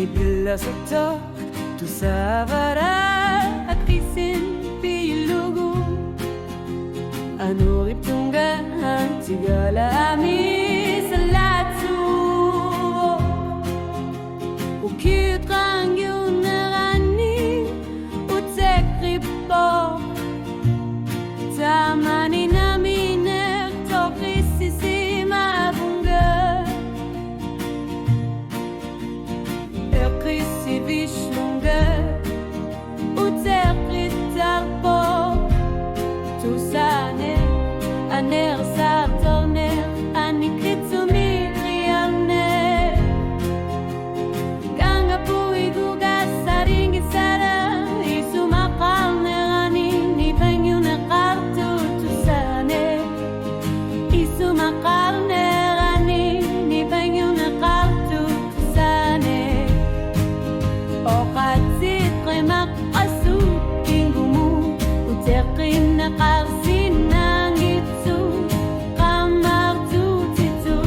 Nipilla sotto, tu savara akrisin pilugu Anurip tunggahan tigala ami salatu Ukit rang yunarani utekripo Tamani naminer tokrisisi mabunga Ekrisi vishunga utekritarpo Tusane aner sartorner anikitsumi triane Ganga pui guga saringi sara Isuma kalnerani ni pengyuna kartu Tusane Isuma kalnerani ni pengyuna kartu Tusane Okatsit remak asu kingumu Utekin na karsin ng itsu Kamar tutitu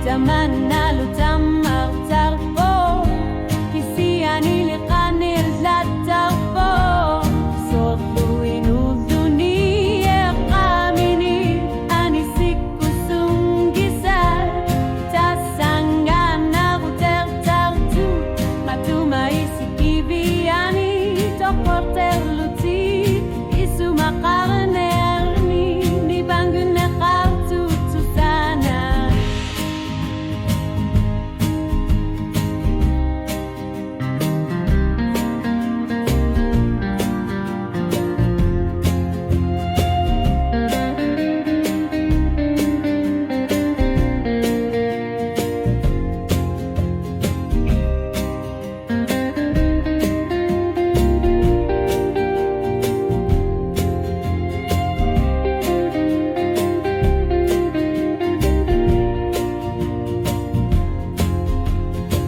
Taman nalu tamar tarpo Kisian ilikanil latarpo Sortu inuduni kamini Anisik kusung gisal Tasanggan aku tertartu Matuma isi kibiani Tokor terluti Isu makarnerni Ni bangun kartu Tusana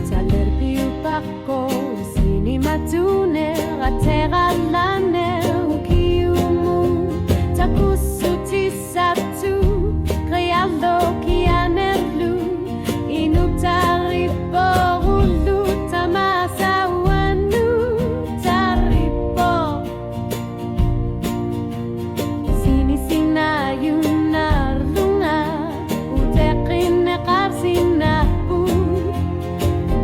Taler piu pako Sini matuner Atera laner Ukiumu Takusu tisatu Kreando kianerlu Inutari porulu Tamasa wanu Taripo Sini sinayunar lunga Utekin nekar sinapu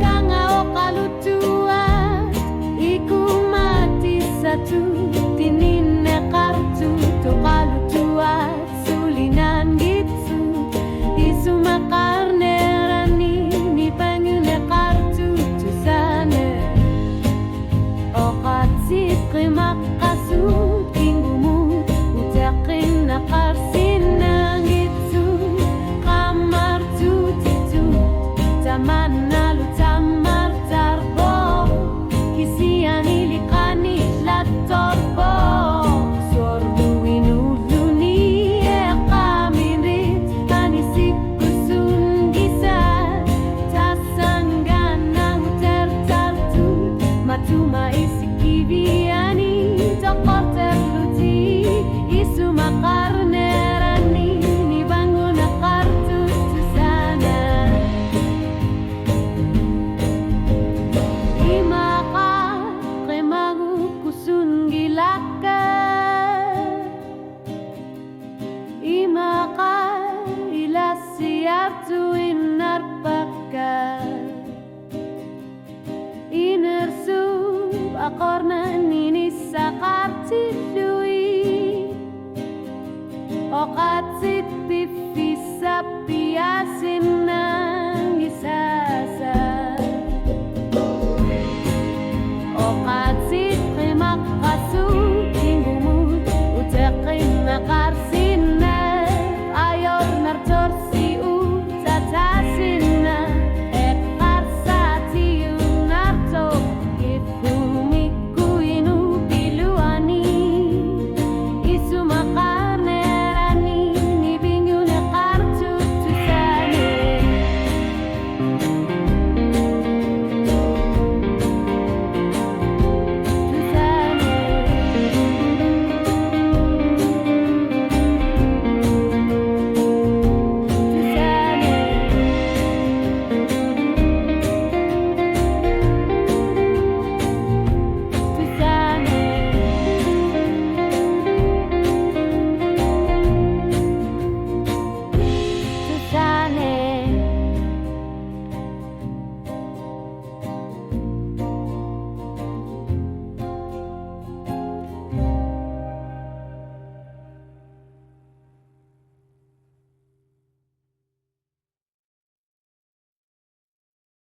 Kanga o kalutuat Iku mati satu Tinin kartu To kalutuat Sulinan gitu Isu makarnerani Ni pengen kartu Tusane Okat sitri makasut Kingumu Utekin nakarsin ng gitu Kamar tutitu Taman nalu tamar tarbo Kisian ilikani latorbo Sordu inuduni kaminrit Anisik kusun gisal Tasanggan ang tertartu Matuma isi kibiani Tokor terluti Isu makarnerani Ni bangun kartu Tusana Imaka Kremagu kusun gilaka Imaka ilasiatu inarpaka Inersu akorna nini sakarti lui Okatsi